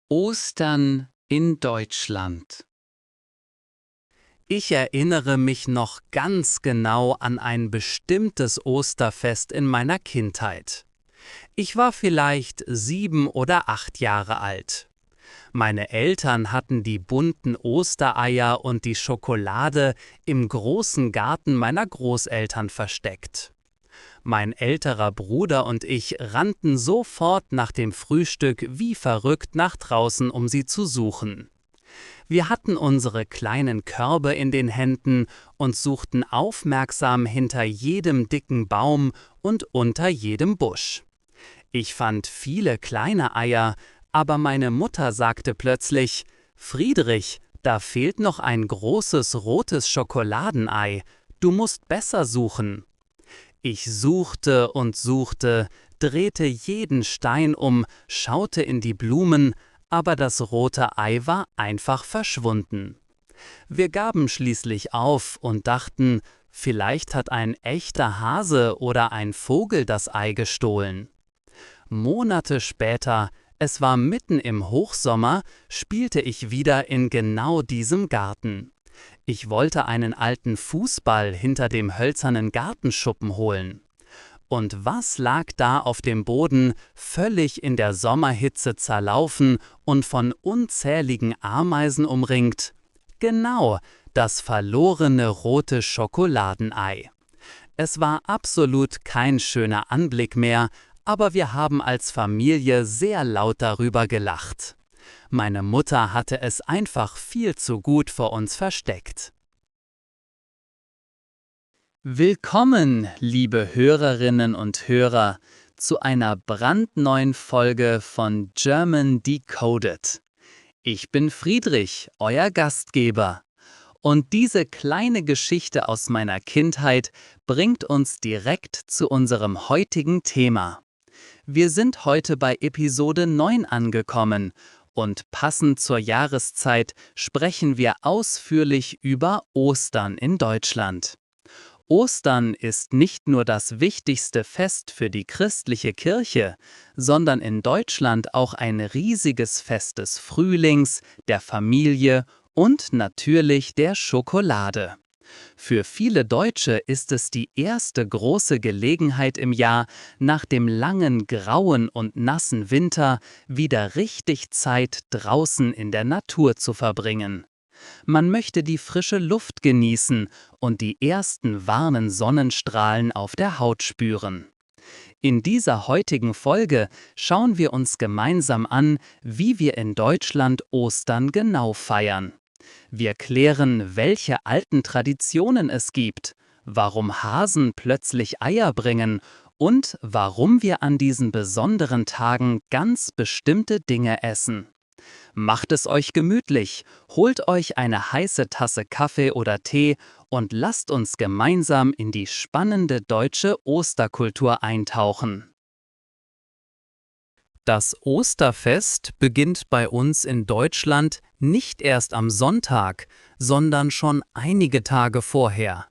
Ostern in Deutschland. Ich erinnere mich noch ganz genau an ein bestimmtes Osterfest in meiner Kindheit. Ich war vielleicht 7 oder 8 Jahre alt. Meine Eltern hatten die bunten Ostereier und die Schokolade im großen Garten meiner Großeltern versteckt. Mein älterer Bruder und ich rannten sofort nach dem Frühstück wie verrückt nach draußen, um sie zu suchen. Wir hatten unsere kleinen Körbe in den Händen und suchten aufmerksam hinter jedem dicken Baum und unter jedem Busch. Ich fand viele kleine Eier, aber meine Mutter sagte plötzlich: „Friedrich, da fehlt noch ein großes rotes Schokoladenei. Du musst besser suchen." Ich suchte und suchte, drehte jeden Stein um, schaute in die Blumen, aber das rote Ei war einfach verschwunden. Wir gaben schließlich auf und dachten, vielleicht hat ein echter Hase oder ein Vogel das Ei gestohlen. Monate später, es war mitten im Hochsommer, spielte ich wieder in genau diesem Garten. Ich wollte einen alten Fußball hinter dem hölzernen Gartenschuppen holen. Und was lag da auf dem Boden, völlig in der Sommerhitze zerlaufen und von unzähligen Ameisen umringt? Genau, das verlorene rote Schokoladenei. Es war absolut kein schöner Anblick mehr, aber wir haben als Familie sehr laut darüber gelacht. Meine Mutter hatte es einfach viel zu gut vor uns versteckt. Willkommen, liebe Hörerinnen und Hörer, zu einer brandneuen Folge von German Decoded. Ich bin Friedrich, euer Gastgeber. Und diese kleine Geschichte aus meiner Kindheit bringt uns direkt zu unserem heutigen Thema. Wir sind heute bei Episode 9 angekommen und passend zur Jahreszeit sprechen wir ausführlich über Ostern in Deutschland. Ostern ist nicht nur das wichtigste Fest für die christliche Kirche, sondern in Deutschland auch ein riesiges Fest des Frühlings, der Familie und natürlich der Schokolade. Für viele Deutsche ist es die erste große Gelegenheit im Jahr, nach dem langen grauen und nassen Winter wieder richtig Zeit draußen in der Natur zu verbringen. Man möchte die frische Luft genießen und die ersten warmen Sonnenstrahlen auf der Haut spüren. In dieser heutigen Folge schauen wir uns gemeinsam an, wie wir in Deutschland Ostern genau feiern. Wir klären, welche alten Traditionen es gibt, warum Hasen plötzlich Eier bringen und warum wir an diesen besonderen Tagen ganz bestimmte Dinge essen. Macht es euch gemütlich, holt euch eine heiße Tasse Kaffee oder Tee und lasst uns gemeinsam in die spannende deutsche Osterkultur eintauchen. Das Osterfest beginnt bei uns in Deutschland nicht erst am Sonntag, sondern schon einige Tage vorher.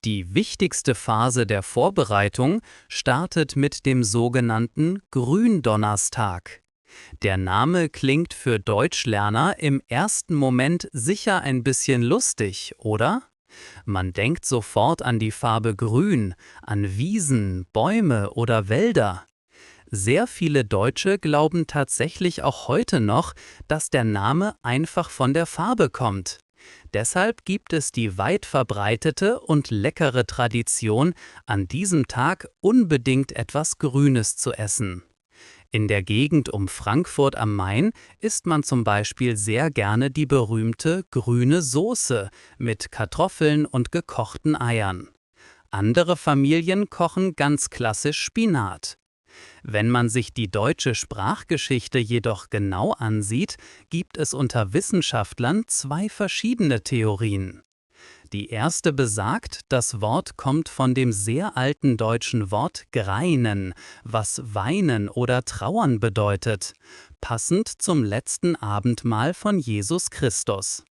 Die wichtigste Phase der Vorbereitung startet mit dem sogenannten Gründonnerstag. Der Name klingt für Deutschlerner im ersten Moment sicher ein bisschen lustig, oder? Man denkt sofort an die Farbe Grün, an Wiesen, Bäume oder Wälder. Sehr viele Deutsche glauben tatsächlich auch heute noch, dass der Name einfach von der Farbe kommt. Deshalb gibt es die weit verbreitete und leckere Tradition, an diesem Tag unbedingt etwas Grünes zu essen. In der Gegend um Frankfurt am Main isst man zum Beispiel sehr gerne die berühmte grüne Soße mit Kartoffeln und gekochten Eiern. Andere Familien kochen ganz klassisch Spinat. Wenn man sich die deutsche Sprachgeschichte jedoch genau ansieht, gibt es unter Wissenschaftlern zwei verschiedene Theorien. Die erste besagt, das Wort kommt von dem sehr alten deutschen Wort greinen, was weinen oder trauern bedeutet, passend zum letzten Abendmahl von Jesus Christus.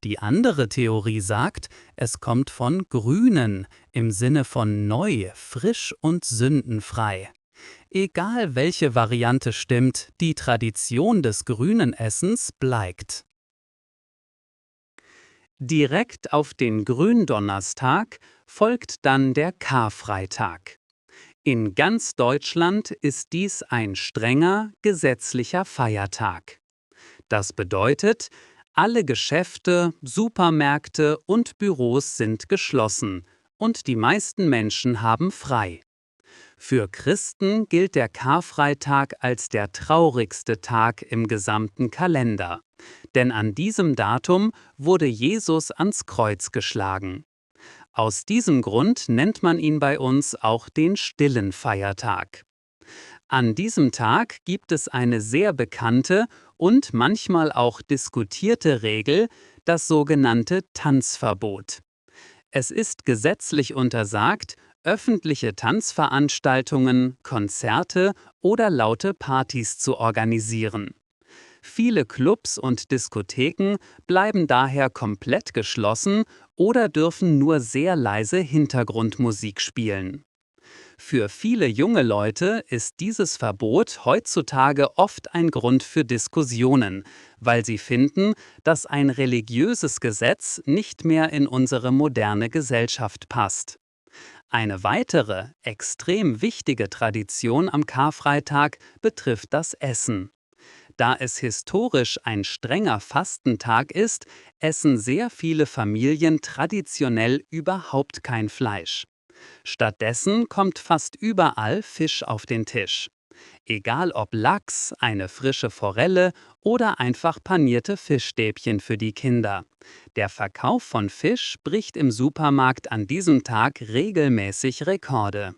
Die andere Theorie sagt, es kommt von grünen, im Sinne von neu, frisch und sündenfrei. Egal welche Variante stimmt, die Tradition des grünen Essens bleibt. Direkt auf den Gründonnerstag folgt dann der Karfreitag. In ganz Deutschland ist dies ein strenger gesetzlicher Feiertag. Das bedeutet, alle Geschäfte, Supermärkte und Büros sind geschlossen und die meisten Menschen haben frei. Für Christen gilt der Karfreitag als der traurigste Tag im gesamten Kalender, denn an diesem Datum wurde Jesus ans Kreuz geschlagen. Aus diesem Grund nennt man ihn bei uns auch den stillen Feiertag. An diesem Tag gibt es eine sehr bekannte und manchmal auch diskutierte Regel, das sogenannte Tanzverbot. Es ist gesetzlich untersagt, öffentliche Tanzveranstaltungen, Konzerte oder laute Partys zu organisieren. Viele Clubs und Diskotheken bleiben daher komplett geschlossen oder dürfen nur sehr leise Hintergrundmusik spielen. Für viele junge Leute ist dieses Verbot heutzutage oft ein Grund für Diskussionen, weil sie finden, dass ein religiöses Gesetz nicht mehr in unsere moderne Gesellschaft passt. Eine weitere, extrem wichtige Tradition am Karfreitag betrifft das Essen. Da es historisch ein strenger Fastentag ist, essen sehr viele Familien traditionell überhaupt kein Fleisch. Stattdessen kommt fast überall Fisch auf den Tisch. Egal ob Lachs, eine frische Forelle oder einfach panierte Fischstäbchen für die Kinder. Der Verkauf von Fisch bricht im Supermarkt an diesem Tag regelmäßig Rekorde.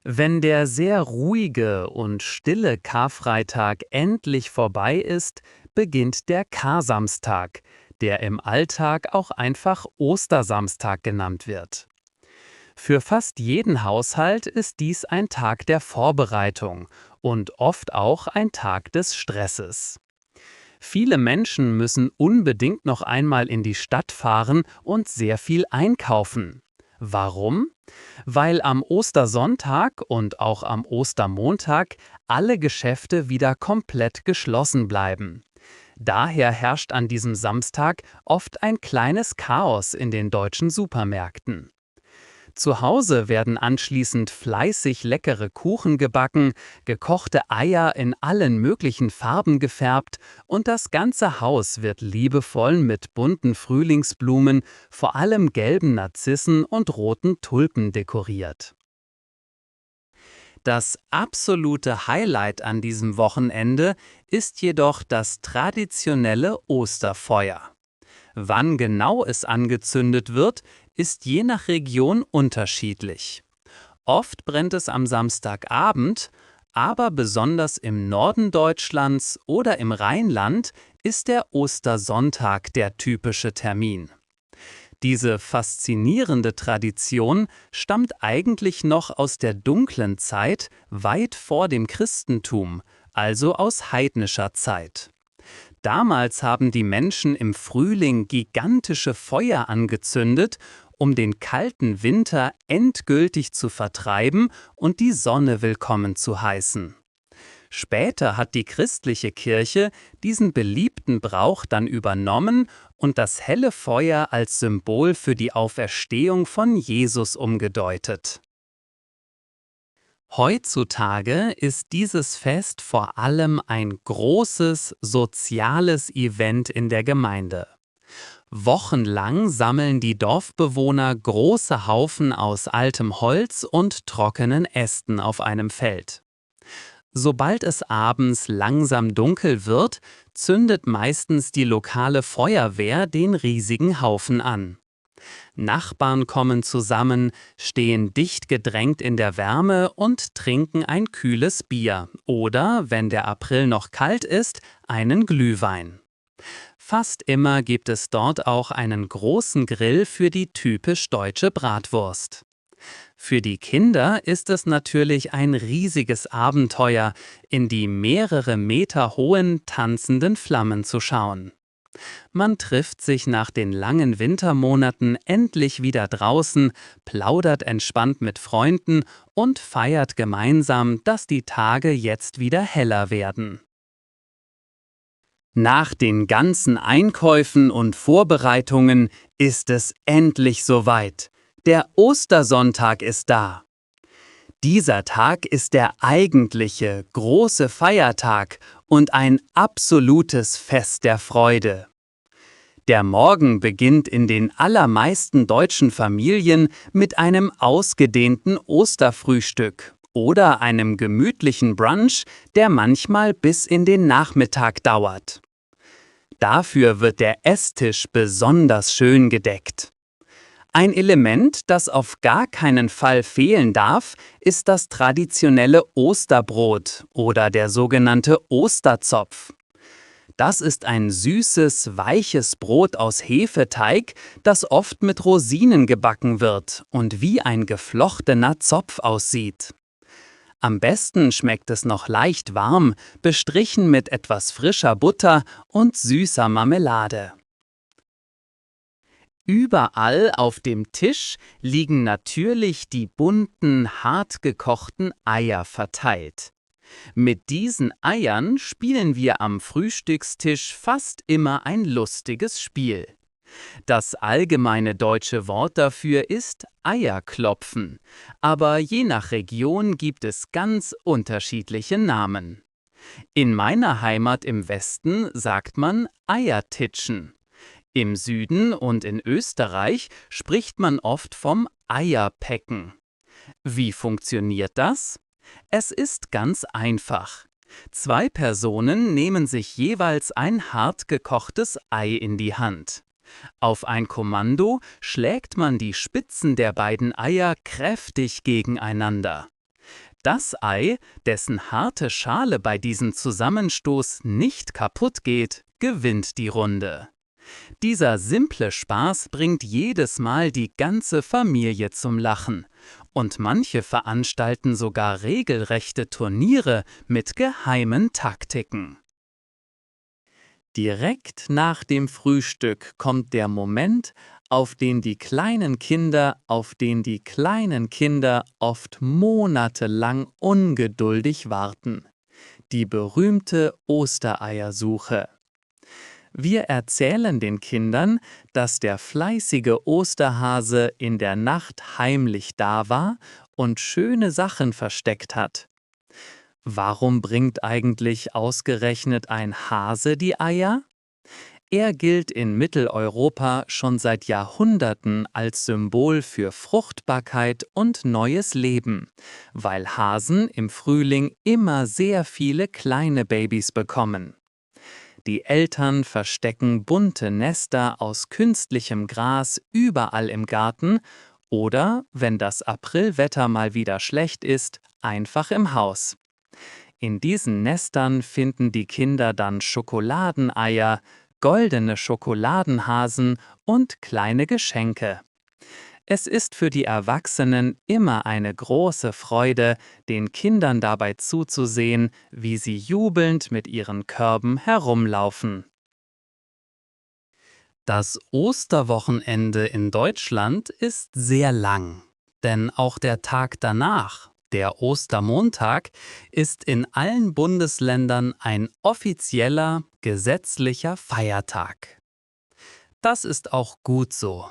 Wenn der sehr ruhige und stille Karfreitag endlich vorbei ist, beginnt der Karsamstag, der im Alltag auch einfach Ostersamstag genannt wird. Für fast jeden Haushalt ist dies ein Tag der Vorbereitung und oft auch ein Tag des Stresses. Viele Menschen müssen unbedingt noch einmal in die Stadt fahren und sehr viel einkaufen. Warum? Weil am Ostersonntag und auch am Ostermontag alle Geschäfte wieder komplett geschlossen bleiben. Daher herrscht an diesem Samstag oft ein kleines Chaos in den deutschen Supermärkten. Zu Hause werden anschließend fleißig leckere Kuchen gebacken, gekochte Eier in allen möglichen Farben gefärbt und das ganze Haus wird liebevoll mit bunten Frühlingsblumen, vor allem gelben Narzissen und roten Tulpen dekoriert. Das absolute Highlight an diesem Wochenende ist jedoch das traditionelle Osterfeuer. Wann genau es angezündet wird, ist je nach Region unterschiedlich. Oft brennt es am Samstagabend, aber besonders im Norden Deutschlands oder im Rheinland ist der Ostersonntag der typische Termin. Diese faszinierende Tradition stammt eigentlich noch aus der dunklen Zeit, weit vor dem Christentum, also aus heidnischer Zeit. Damals haben die Menschen im Frühling gigantische Feuer angezündet, um den kalten Winter endgültig zu vertreiben und die Sonne willkommen zu heißen. Später hat die christliche Kirche diesen beliebten Brauch dann übernommen und das helle Feuer als Symbol für die Auferstehung von Jesus umgedeutet. Heutzutage ist dieses Fest vor allem ein großes soziales Event in der Gemeinde. Wochenlang sammeln die Dorfbewohner große Haufen aus altem Holz und trockenen Ästen auf einem Feld. Sobald es abends langsam dunkel wird, zündet meistens die lokale Feuerwehr den riesigen Haufen an. Nachbarn kommen zusammen, stehen dicht gedrängt in der Wärme und trinken ein kühles Bier oder, wenn der April noch kalt ist, einen Glühwein. Fast immer gibt es dort auch einen großen Grill für die typisch deutsche Bratwurst. Für die Kinder ist es natürlich ein riesiges Abenteuer, in die mehrere Meter hohen tanzenden Flammen zu schauen. Man trifft sich nach den langen Wintermonaten endlich wieder draußen, plaudert entspannt mit Freunden und feiert gemeinsam, dass die Tage jetzt wieder heller werden. Nach den ganzen Einkäufen und Vorbereitungen ist es endlich soweit. Der Ostersonntag ist da. Dieser Tag ist der eigentliche große Feiertag und ein absolutes Fest der Freude. Der Morgen beginnt in den allermeisten deutschen Familien mit einem ausgedehnten Osterfrühstück oder einem gemütlichen Brunch, der manchmal bis in den Nachmittag dauert. Dafür wird der Esstisch besonders schön gedeckt. Ein Element, das auf gar keinen Fall fehlen darf, ist das traditionelle Osterbrot oder der sogenannte Osterzopf. Das ist ein süßes, weiches Brot aus Hefeteig, das oft mit Rosinen gebacken wird und wie ein geflochtener Zopf aussieht. Am besten schmeckt es noch leicht warm, bestrichen mit etwas frischer Butter und süßer Marmelade. Überall auf dem Tisch liegen natürlich die bunten, hart gekochten Eier verteilt. Mit diesen Eiern spielen wir am Frühstückstisch fast immer ein lustiges Spiel. Das allgemeine deutsche Wort dafür ist Eierklopfen, aber je nach Region gibt es ganz unterschiedliche Namen. In meiner Heimat im Westen sagt man Eiertitschen. Im Süden und in Österreich spricht man oft vom Eierpecken. Wie funktioniert das? Es ist ganz einfach. Zwei Personen nehmen sich jeweils ein hart gekochtes Ei in die Hand. Auf ein Kommando schlägt man die Spitzen der beiden Eier kräftig gegeneinander. Das Ei, dessen harte Schale bei diesem Zusammenstoß nicht kaputt geht, gewinnt die Runde. Dieser simple Spaß bringt jedes Mal die ganze Familie zum Lachen. Und manche veranstalten sogar regelrechte Turniere mit geheimen Taktiken. Direkt nach dem Frühstück kommt der Moment, auf den die kleinen Kinder oft monatelang ungeduldig warten. Die berühmte Ostereiersuche. Wir erzählen den Kindern, dass der fleißige Osterhase in der Nacht heimlich da war und schöne Sachen versteckt hat. Warum bringt eigentlich ausgerechnet ein Hase die Eier? Er gilt in Mitteleuropa schon seit Jahrhunderten als Symbol für Fruchtbarkeit und neues Leben, weil Hasen im Frühling immer sehr viele kleine Babys bekommen. Die Eltern verstecken bunte Nester aus künstlichem Gras überall im Garten oder, wenn das Aprilwetter mal wieder schlecht ist, einfach im Haus. In diesen Nestern finden die Kinder dann Schokoladeneier, goldene Schokoladenhasen und kleine Geschenke. Es ist für die Erwachsenen immer eine große Freude, den Kindern dabei zuzusehen, wie sie jubelnd mit ihren Körben herumlaufen. Das Osterwochenende in Deutschland ist sehr lang, denn auch der Tag danach, der Ostermontag, ist in allen Bundesländern ein offizieller, gesetzlicher Feiertag. Das ist auch gut so.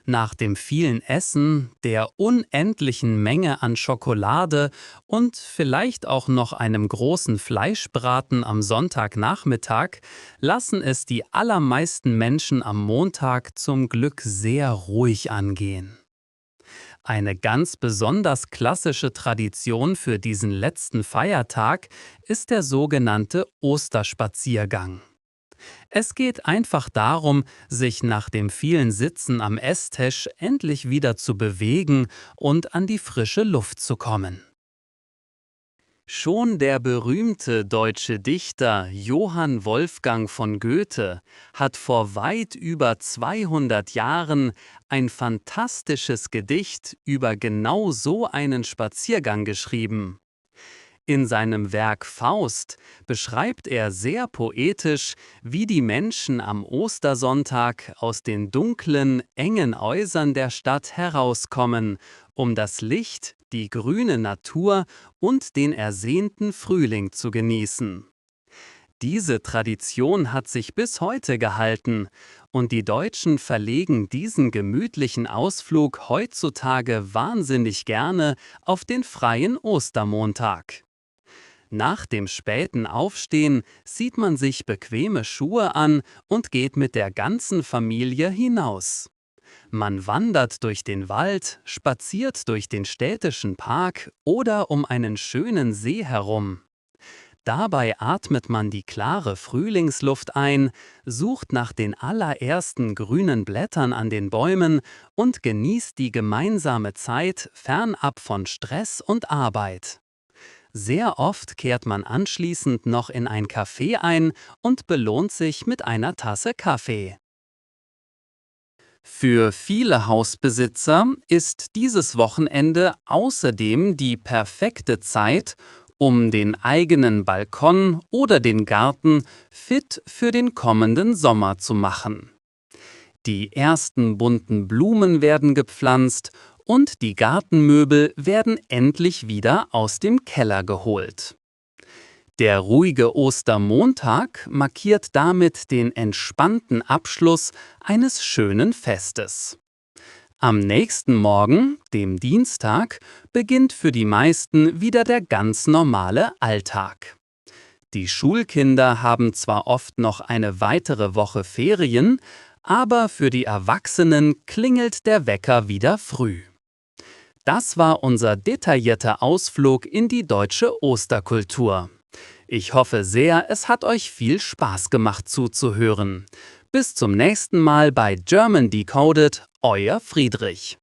Nach dem vielen Essen, der unendlichen Menge an Schokolade und vielleicht auch noch einem großen Fleischbraten am Sonntagnachmittag lassen es die allermeisten Menschen am Montag zum Glück sehr ruhig angehen. Eine ganz besonders klassische Tradition für diesen letzten Feiertag ist der sogenannte Osterspaziergang. Es geht einfach darum, sich nach dem vielen Sitzen am Esstisch endlich wieder zu bewegen und an die frische Luft zu kommen. Schon der berühmte deutsche Dichter Johann Wolfgang von Goethe hat vor weit über 200 Jahren ein fantastisches Gedicht über genau so einen Spaziergang geschrieben. In seinem Werk Faust beschreibt er sehr poetisch, wie die Menschen am Ostersonntag aus den dunklen, engen Häusern der Stadt herauskommen, um das Licht, die grüne Natur und den ersehnten Frühling zu genießen. Diese Tradition hat sich bis heute gehalten und die Deutschen verlegen diesen gemütlichen Ausflug heutzutage wahnsinnig gerne auf den freien Ostermontag. Nach dem späten Aufstehen zieht man sich bequeme Schuhe an und geht mit der ganzen Familie hinaus. Man wandert durch den Wald, spaziert durch den städtischen Park oder um einen schönen See herum. Dabei atmet man die klare Frühlingsluft ein, sucht nach den allerersten grünen Blättern an den Bäumen und genießt die gemeinsame Zeit fernab von Stress und Arbeit. Sehr oft kehrt man anschließend noch in ein Café ein und belohnt sich mit einer Tasse Kaffee. Für viele Hausbesitzer ist dieses Wochenende außerdem die perfekte Zeit, um den eigenen Balkon oder den Garten fit für den kommenden Sommer zu machen. Die ersten bunten Blumen werden gepflanzt und die Gartenmöbel werden endlich wieder aus dem Keller geholt. Der ruhige Ostermontag markiert damit den entspannten Abschluss eines schönen Festes. Am nächsten Morgen, dem Dienstag, beginnt für die meisten wieder der ganz normale Alltag. Die Schulkinder haben zwar oft noch eine weitere Woche Ferien, aber für die Erwachsenen klingelt der Wecker wieder früh. Das war unser detaillierter Ausflug in die deutsche Osterkultur. Ich hoffe sehr, es hat euch viel Spaß gemacht zuzuhören. Bis zum nächsten Mal bei German Decoded, euer Friedrich.